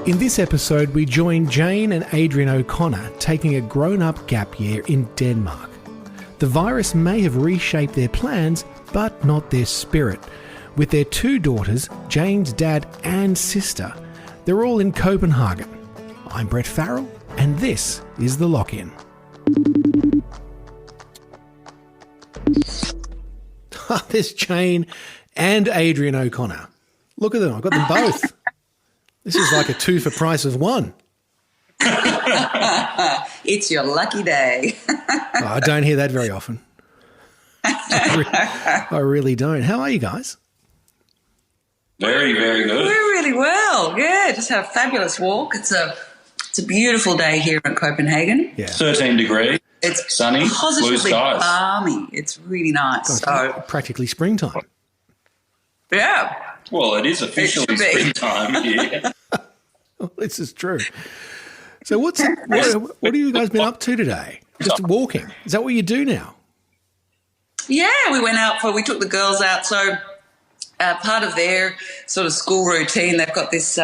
In this episode, we join Jane and Adrian O'Connor taking a grown-up gap year in Denmark. The virus may have reshaped their plans, but not their spirit. With their two daughters, Jane's dad and sister, they're all in Copenhagen. I'm Brett Farrell, and this is The Lock-In. There's Jane and Adrian O'Connor. Look at them, I've got them both. This is like a two for price of one. It's your lucky day. I don't hear that very often. I really don't. How are you guys? Very, very good. We're really well. Yeah, just had a fabulous walk. It's a beautiful day here in Copenhagen. Yeah. 13 degrees. It's sunny, blue positively skies. balmy. It's really nice. So Practically springtime. yeah. Well, it is officially springtime here. Oh, this is true. So what have you guys been up to today? Just walking. Is that what you do now? Yeah, we took the girls out. So part of their sort of school routine, they've got this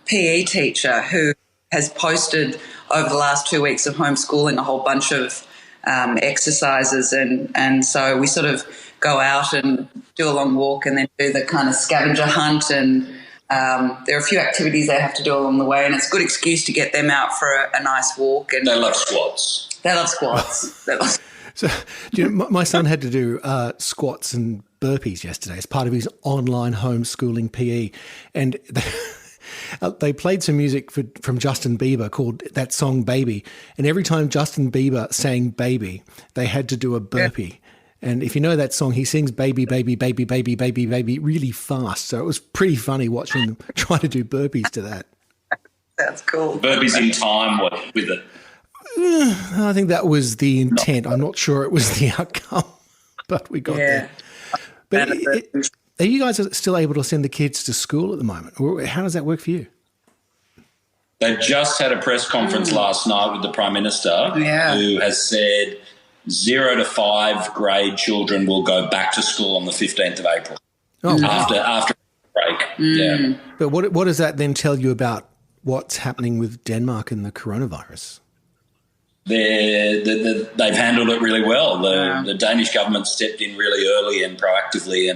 PE teacher who has posted over the last 2 weeks of homeschooling a whole bunch of exercises, and so we sort of go out and do a long walk and then do the kind of scavenger hunt, and there are a few activities they have to do along the way, and it's a good excuse to get them out for a nice walk. And They love squats. So, do you know, my son had to do squats and burpees yesterday as part of his online homeschooling PE, and they played some music from Justin Bieber called that song Baby, and every time Justin Bieber sang Baby, they had to do a burpee. Yeah. And if you know that song, he sings baby, baby, baby, baby, baby, baby really fast. So it was pretty funny watching them try to do burpees to that. That's cool. Burpees in time with it. I think that was the intent. I'm not sure it was the outcome, but we got there. But are you guys still able to send the kids to school at the moment? Or how does that work for you? They just had a press conference last night with the Prime Minister, who has said 0 to 5 grade children will go back to school on the 15th of April. Oh, wow. After break. Yeah. But what does that then tell you about what's happening with Denmark and the coronavirus? They've handled it really well. The Danish government stepped in really early and proactively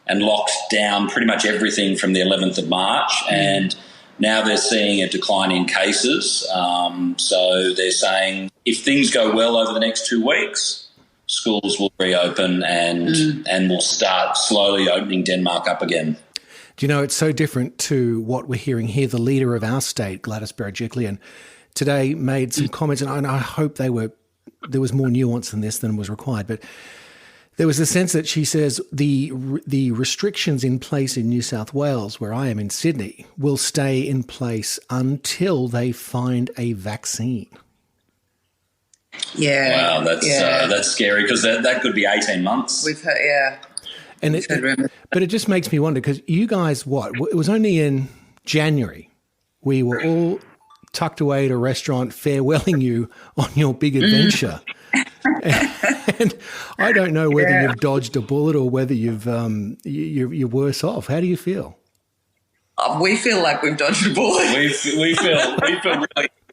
and locked down pretty much everything from the 11th of March, and now they're seeing a decline in cases. So they're saying if things go well over the next 2 weeks, schools will reopen and will start slowly opening Denmark up again. Do you know, it's so different to what we're hearing here. The leader of our state, Gladys Berejiklian, today made some comments, and I hope there was more nuance in this than was required, but there was a sense that she says the restrictions in place in New South Wales, where I am in Sydney, will stay in place until they find a vaccine. Yeah. Wow, that's scary, because that could be 18 months. We've heard, but it just makes me wonder, because you guys, it was only in January we were all tucked away at a restaurant farewelling you on your big adventure. And I don't know whether you've dodged a bullet or whether you're worse off. How do you feel? We feel like we've dodged a bullet.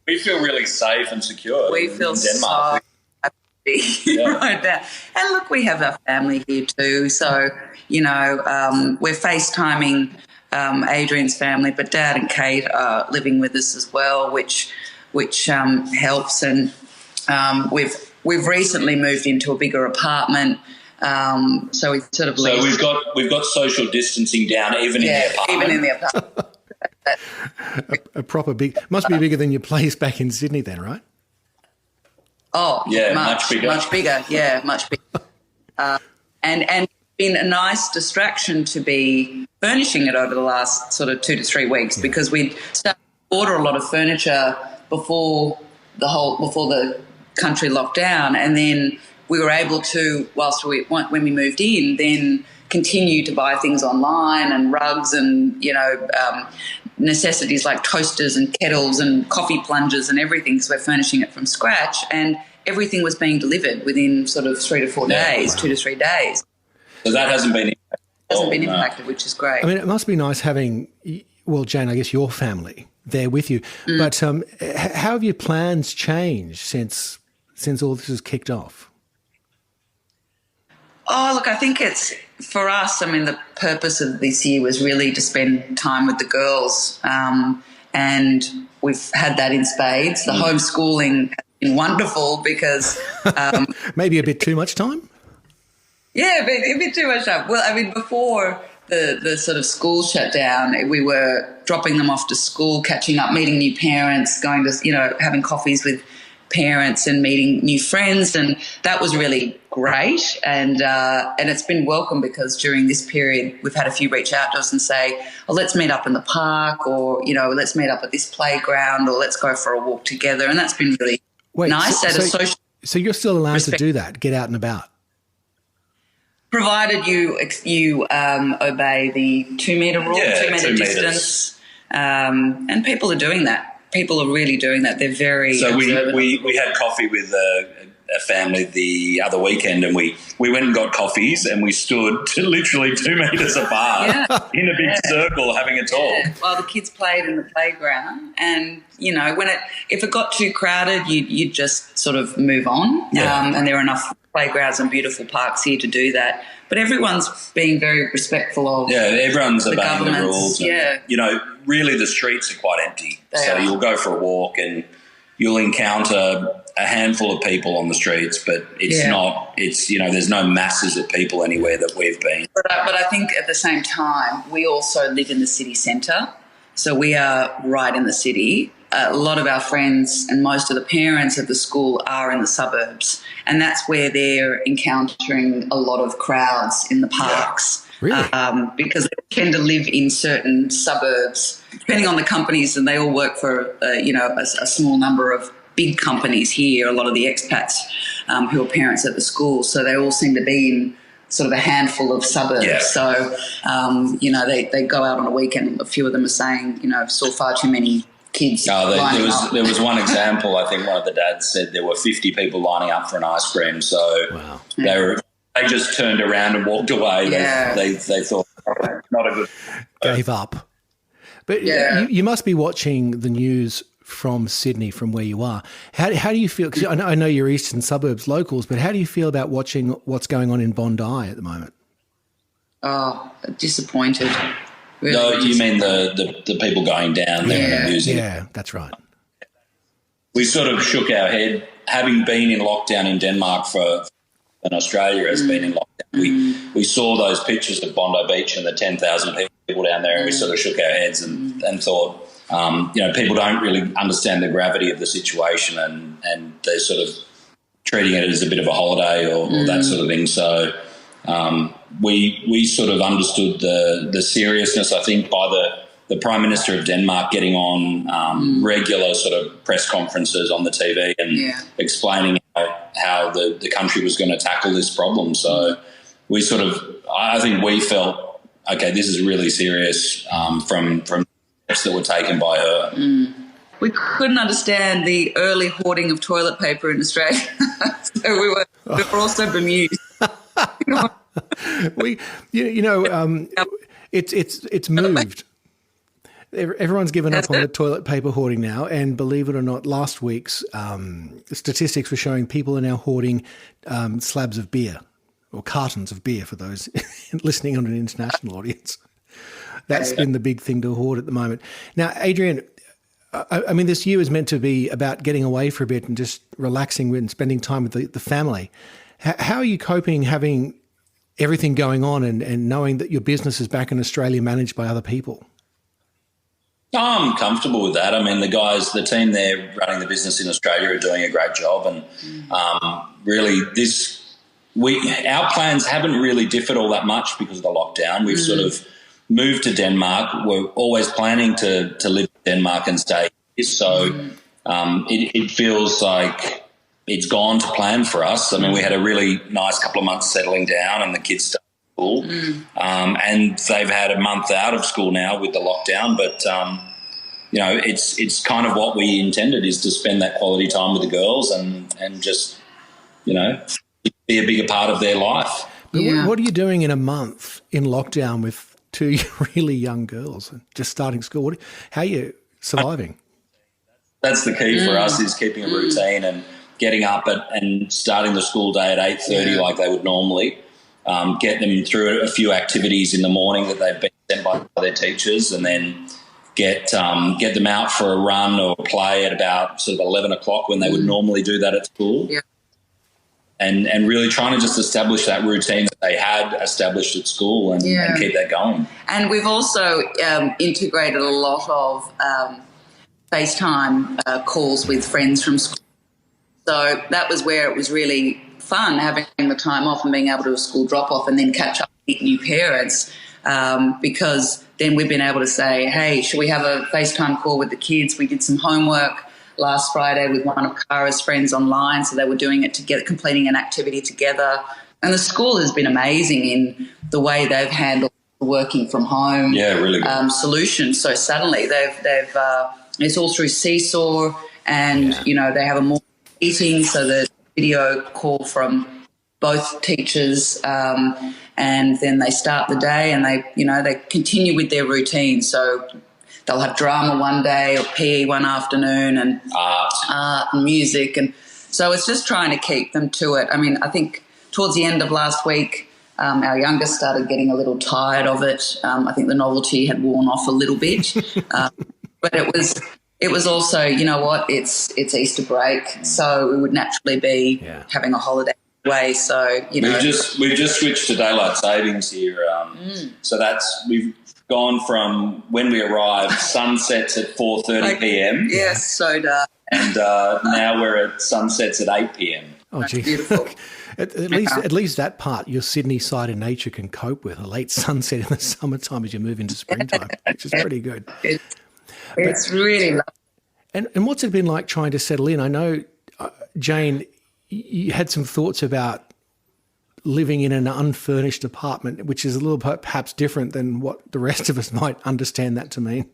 We feel really safe and secure. We feel in Denmark. so happy right now. And look, we have our family here too. So, we're FaceTiming Adrian's family, but Dad and Kate are living with us as well, which helps. And we've recently moved into a bigger apartment, so we sort of. So we've got social distancing down even in the apartment. Even in the apartment. a proper big, must be bigger than your place back in Sydney, then, right? Oh, yeah, much bigger. Much bigger, yeah, much bigger. And been a nice distraction to be furnishing it over the last sort of 2 to 3 weeks, because we'd started to order a lot of furniture before the country locked down, and then we were able to, when we moved in, then continue to buy things online and rugs and necessities like toasters and kettles and coffee plungers and everything, because we're furnishing it from scratch, and everything was being delivered within sort of 3 to 4 days, 2 to 3 days. So that hasn't been impacted. Which is great. I mean, it must be nice having well, Jane, I guess your family there with you. But how have your plans changed since all this has kicked off? Oh, look, I think it's, for us, I mean, the purpose of this year was really to spend time with the girls, and we've had that in spades. The homeschooling has been wonderful because... Maybe a bit too much time? Yeah, a bit too much time. Well, I mean, before the sort of school shut down, we were dropping them off to school, catching up, meeting new parents, going to, having coffees with parents and meeting new friends, and that was really great. And it's been welcome because during this period we've had a few reach out to us and say, oh, let's meet up in the park, or let's meet up at this playground, or let's go for a walk together. And that's been really nice. So you're still allowed to do that, get out and about, provided you obey the 2 metre rule, 2 metre distance, and people are doing that. People are really doing that. They're very... So we had coffee with a family the other weekend, and we went and got coffees, and we stood literally 2 metres apart in a big circle having a talk. Yeah. While the kids played in the playground, and, if it got too crowded, you'd just sort of move on. Yeah. And there are enough playgrounds and beautiful parks here to do that. But everyone's being very respectful of everyone's the obeying the rules. And, really the streets are quite empty. You'll go for a walk and you'll encounter a handful of people on the streets, but there's no masses of people anywhere that we've been. But I think at the same time, we also live in the city centre. So we are right in the city. A lot of our friends and most of the parents of the school are in the suburbs, and that's where they're encountering a lot of crowds in the parks. Really? Because they tend to live in certain suburbs, depending on the companies, and they all work for, a small number of big companies here, a lot of the expats who are parents at the school. So they all seem to be in sort of a handful of suburbs. Yeah. So, they go out on a weekend. A few of them are saying, saw far too many kids. There was one example. I think one of the dads said there were 50 people lining up for an ice cream. So wow. They just turned around and walked away. Yeah. They thought, not a good... Gave up. But you must be watching the news from Sydney, from where you are. How do you feel? Because I know you're eastern suburbs locals, but how do you feel about watching what's going on in Bondi at the moment? Oh, disappointed. Really no, you mean the people going down there and abusing? Yeah, that's right. We sort of shook our head, having been in lockdown in Denmark and Australia has been in lockdown. We saw those pictures of Bondi Beach and the 10,000 people down there, and we sort of shook our heads and thought, people don't really understand the gravity of the situation, and they're sort of treating it as a bit of a holiday or that sort of thing. So we sort of understood the seriousness, I think, by the Prime Minister of Denmark getting on regular sort of press conferences on the TV and explaining how the country was going to tackle this problem. So I think we felt, okay, this is really serious from steps that were taken by her. We couldn't understand the early hoarding of toilet paper in Australia. So we were also bemused. It's moved. Everyone's given up on the toilet paper hoarding now, and believe it or not, last week's statistics were showing people are now hoarding slabs of beer or cartons of beer for those listening on an international audience. That's been the big thing to hoard at the moment. Now, Adrian, I mean, this year is meant to be about getting away for a bit and just relaxing and spending time with the family. How are you coping having everything going on and knowing that your business is back in Australia managed by other people? I'm comfortable with that. I mean, the team there running the business in Australia are doing a great job, and really our plans haven't really differed all that much because of the lockdown. We've sort of moved to Denmark. We're always planning to live in Denmark and stay here, so it feels like it's gone to plan for us. I mean, we had a really nice couple of months settling down, and the kids started school, and they've had a month out of school now with the lockdown. But it's kind of what we intended, is to spend that quality time with the girls and just be a bigger part of their life. But what are you doing in a month in lockdown with two really young girls just starting school. How are you surviving? That's the key for us, is keeping a routine and getting up and starting the school day at 8:30 like they would normally. Get them through a few activities in the morning that they've been sent by their teachers, and then get them out for a run or play at about sort of 11 o'clock when they would normally do that at school. Yeah. And really trying to just establish that routine that they had established at school and keep that going. And we've also integrated a lot of FaceTime calls with friends from school. So that was where it was really fun, having the time off and being able to do a school drop-off and then catch up with new parents, because then we've been able to say, hey, should we have a FaceTime call with the kids? We did some homework last Friday with one of Kara's friends online, so they were doing it together, completing an activity together. And the school has been amazing in the way they've handled the working from home really good. Solutions. So suddenly they've it's all through Seesaw, and they have a more meeting, so the video call from both teachers, and then they start the day and they continue with their routine. So they'll have drama one day or PE one afternoon, and art and music, and so it's just trying to keep them to it. I mean, I think towards the end of last week, our youngest started getting a little tired of it. I think the novelty had worn off a little bit, but it was also, you know what, it's Easter break, so we would naturally be having a holiday away. So we've just switched to daylight savings here, so we've gone from when we arrived, sunsets at 4:30 p.m. Yes, so dark, and now we're at sunsets at 8 p.m. Oh, gee. Beautiful. At least that part your Sydney side of nature can cope with, a late sunset in the summertime as you move into springtime, which is pretty good. It's really lovely. And what's it been like trying to settle in? I know, Jane, you had some thoughts about living in an unfurnished apartment, which is a little perhaps different than what the rest of us might understand that to mean.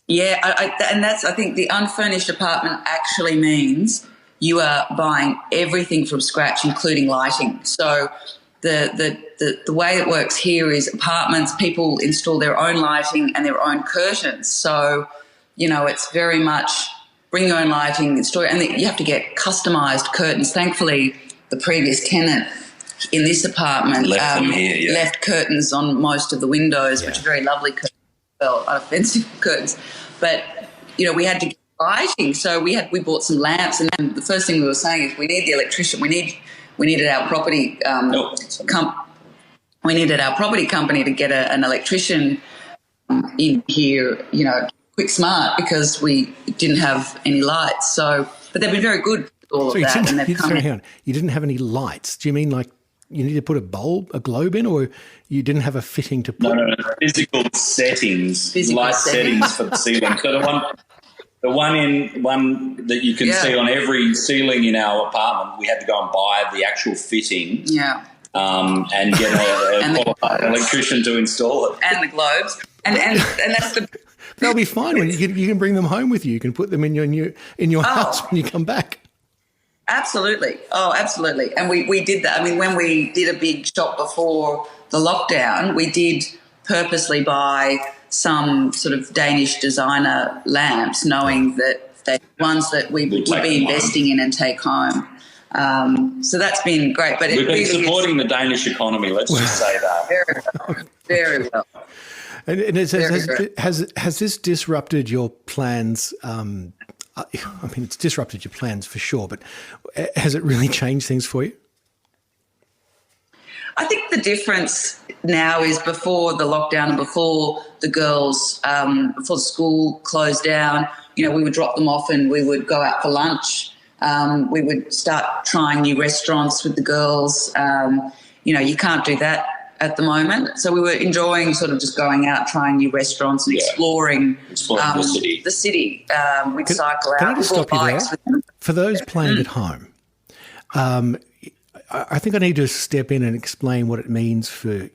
Yeah, I think the unfurnished apartment actually means you are buying everything from scratch, including lighting. So the way it works here is apartments, people install their own lighting and their own curtains. So, it's very much bring your own lighting, install, and you have to get customised curtains. Thankfully, the previous tenant in this apartment left curtains on most of the windows, which are very lovely curtains, well, unoffensive curtains. But, we had to get lighting, so we bought some lamps, and then the first thing we were saying is we need the electrician. We needed our property we needed our property company to get an electrician in here, quick smart, because we didn't have any lights. So, but they've been very good with all of that, and they've come in. You didn't have any lights. Do you mean like you need to put a globe in, or you didn't have a fitting to put? No. Physical settings, light settings for the ceiling. So the one that you can see on every ceiling in our apartment, we had to go and buy the actual fitting. Yeah. And get an electrician to install it. And the globes. And that's the... They'll be fine. When you can bring them home with you. You can put them in your house when you come back. Absolutely. Oh, absolutely. And we did that. I mean, when we did a big shop before the lockdown, we did purposely buy some sort of Danish designer lamps, knowing that they're ones that we would be investing in and take home. So that's been great. But we've been supporting the Danish economy, let's just say that. Very well. Very well. And has this disrupted your plans? I mean, it's disrupted your plans for sure, but has it really changed things for you? I think the difference now is before the lockdown and before the girls, before the school closed down, we would drop them off and we would go out for lunch. We would start trying new restaurants with the girls. You can't do that at the moment. So we were enjoying sort of just going out, trying new restaurants and exploring the city. We'd cycle out. Can I just stop you there? For those playing at home, I think I need to step in and explain what it means for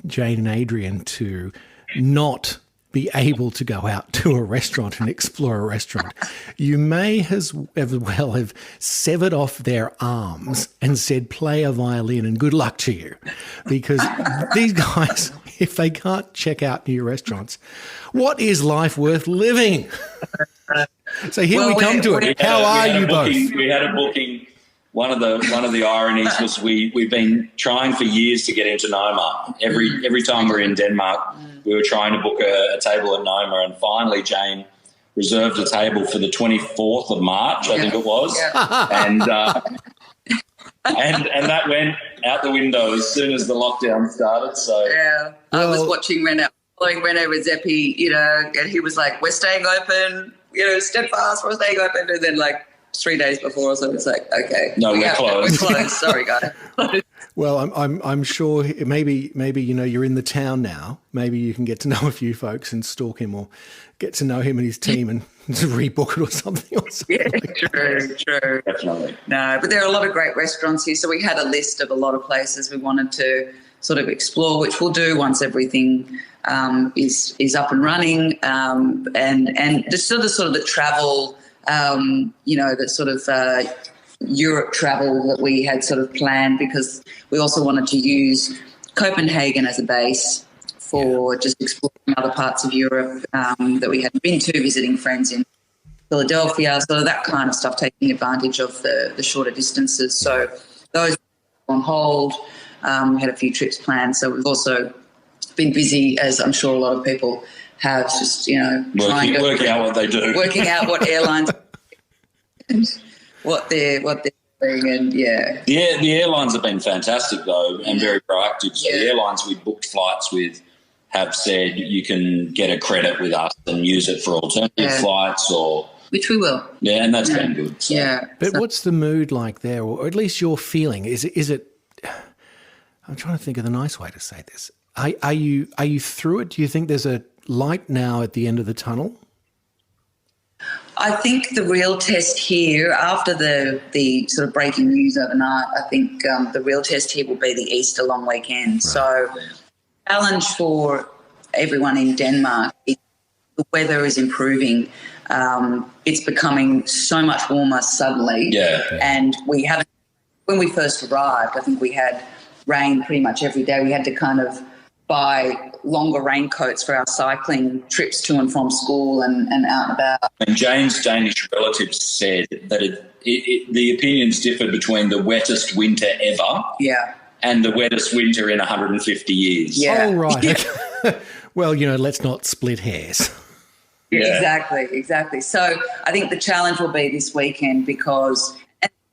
Jane and Adrian to not be able to go out to a restaurant and explore a restaurant, you may as well have severed off their arms and said, play a violin and good luck to you. Because these guys, if they can't check out new restaurants, what is life worth living? So here we come to it. How are you both? We had a booking. One of the ironies was we've been trying for years to get into Noma. Every time we're in Denmark, we were trying to book a table at Noma, and finally Jane reserved a table for the 24th of March, I think it was, and that went out the window as soon as the lockdown started. So I was watching following Rene Redzepi, and he was like, "We're staying open, steadfast, we're staying open," and then like 3 days before or something, it's like, okay, no, we're closed. We're closed. Sorry, guys. Well, I'm sure maybe you're in the town now. Maybe you can get to know a few folks and stalk him, or get to know him and his team and rebook it or something. True. Definitely. No, but there are a lot of great restaurants here. So we had a list of a lot of places we wanted to sort of explore, which we'll do once everything is up and running, and just sort of the travel. The sort of Europe travel that we had sort of planned, because we also wanted to use Copenhagen as a base for just exploring other parts of Europe that we hadn't been to, visiting friends in Philadelphia, so that kind of stuff, taking advantage of the shorter distances. So those on hold. We had a few trips planned, so we've also been busy, as I'm sure a lot of people have, just working out what they do, working out what airlines, what they're doing, and the airlines have been fantastic though, and very proactive. So the airlines we booked flights with have said you can get a credit with us and use it for alternative flights, or which we will. Yeah, and that's been good. So. Yeah, but what's the mood like there, or at least your feeling? Is it? I'm trying to think of the nice way to say this. Are you through it? Do you think there's a light now at the end of the tunnel? I think the real test here, after the sort of breaking news overnight, I think the real test here will be the Easter long weekend. Right. So challenge for everyone in Denmark is the weather is improving. It's becoming so much warmer suddenly. Yeah. And we haven't, when we first arrived, I think we had rain pretty much every day. We had to kind of buy longer raincoats for our cycling trips to and from school and out and about. And Jane's Danish relatives said that the opinions differed between the wettest winter ever and the wettest winter in 150 years. Yeah. Oh, right. Okay. Well, let's not split hairs. Yeah. Exactly. So I think the challenge will be this weekend, because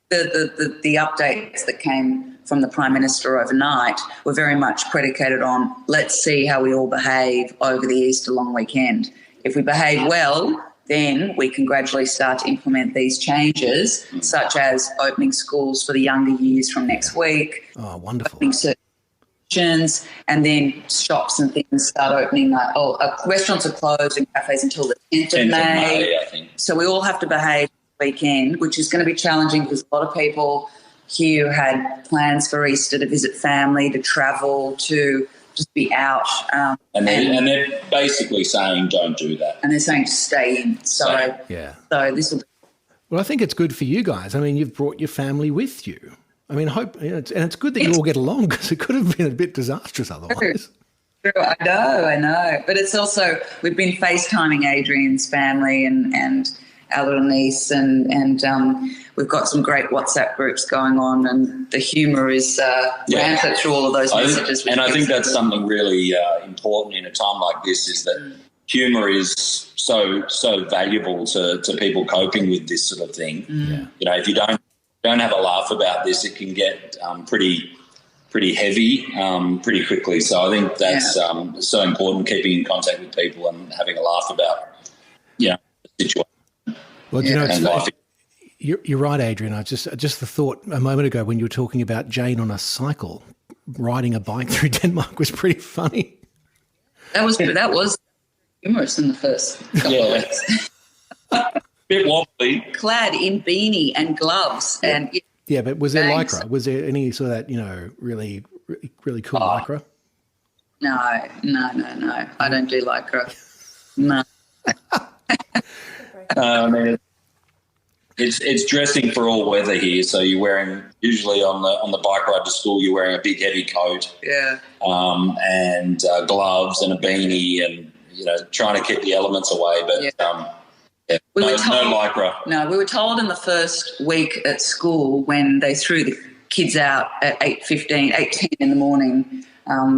the updates that came from the Prime Minister overnight were very much predicated on, let's see how we all behave over the Easter long weekend. If we behave well, then we can gradually start to implement these changes, such as opening schools for the younger years from next week. Oh, wonderful. Opening certain, and then shops and things start opening. Restaurants are closed and cafes until the 10th of May. I think. So we all have to behave this weekend, which is going to be challenging, because a lot of people here had plans for Easter to visit family, to travel, to just be out. And they're basically saying don't do that. And they're saying to stay in. So this will be. Well, I think it's good for you guys. I mean, you've brought your family with you. I mean, and it's good that you all get along, because it could have been a bit disastrous otherwise. True. I know. But it's also, we've been FaceTiming Adrian's family and our little niece, and we've got some great WhatsApp groups going on, and the humour is rampant through all of those messages. I think that's something really important in a time like this, is that humour is so valuable to people coping with this sort of thing. If you don't have a laugh about this, it can get pretty heavy pretty quickly. So I think that's so important, keeping in contact with people and having a laugh about the situation. Well, you're right, Adrian. Just the thought a moment ago when you were talking about Jane on a cycle riding a bike through Denmark was pretty funny. That was humorous in the first couple of weeks. Bit wobbly. Clad in beanie and gloves and but was there lycra? Was there any sort of that really really cool lycra? No. I don't do lycra. No. I mean, it's dressing for all weather here. So you're wearing, usually on the bike ride to school, you're wearing a big heavy coat, and gloves and a beanie, and trying to keep the elements away. But no lycra. No, we were told in the first week at school when they threw the kids out at 8:10 in the morning.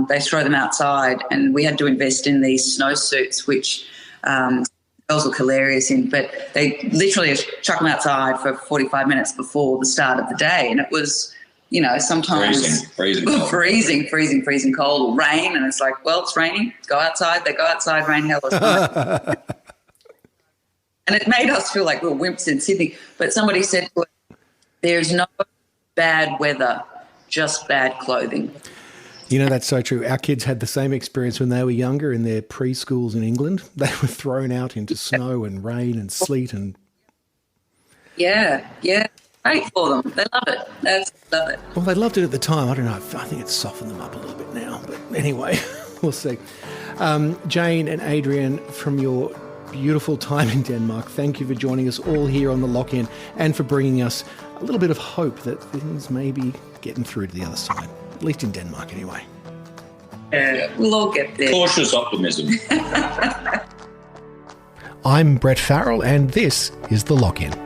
They throw them outside, and we had to invest in these snowsuits, which girls look hilarious in, but they literally chuck them outside for 45 minutes before the start of the day, and it was, sometimes freezing cold, or rain, and it's like, well, it's raining, go outside. They go outside, rain, hell, it's night. And it made us feel like we were wimps in Sydney. But somebody said, there's no bad weather, just bad clothing. That's so true. Our kids had the same experience when they were younger in their preschools in England. They were thrown out into snow and rain and sleet and... Yeah. Great for them. They love it. They love it. Well, they loved it at the time. I don't know. I think it's softened them up a little bit now. But anyway, we'll see. Jane and Adrian, from your beautiful time in Denmark, thank you for joining us all here on The Lock-In and for bringing us a little bit of hope that things may be getting through to the other side, at least in Denmark anyway. Yeah, we'll all get there. Cautious optimism. I'm Brett Farrell and this is The Lock-In.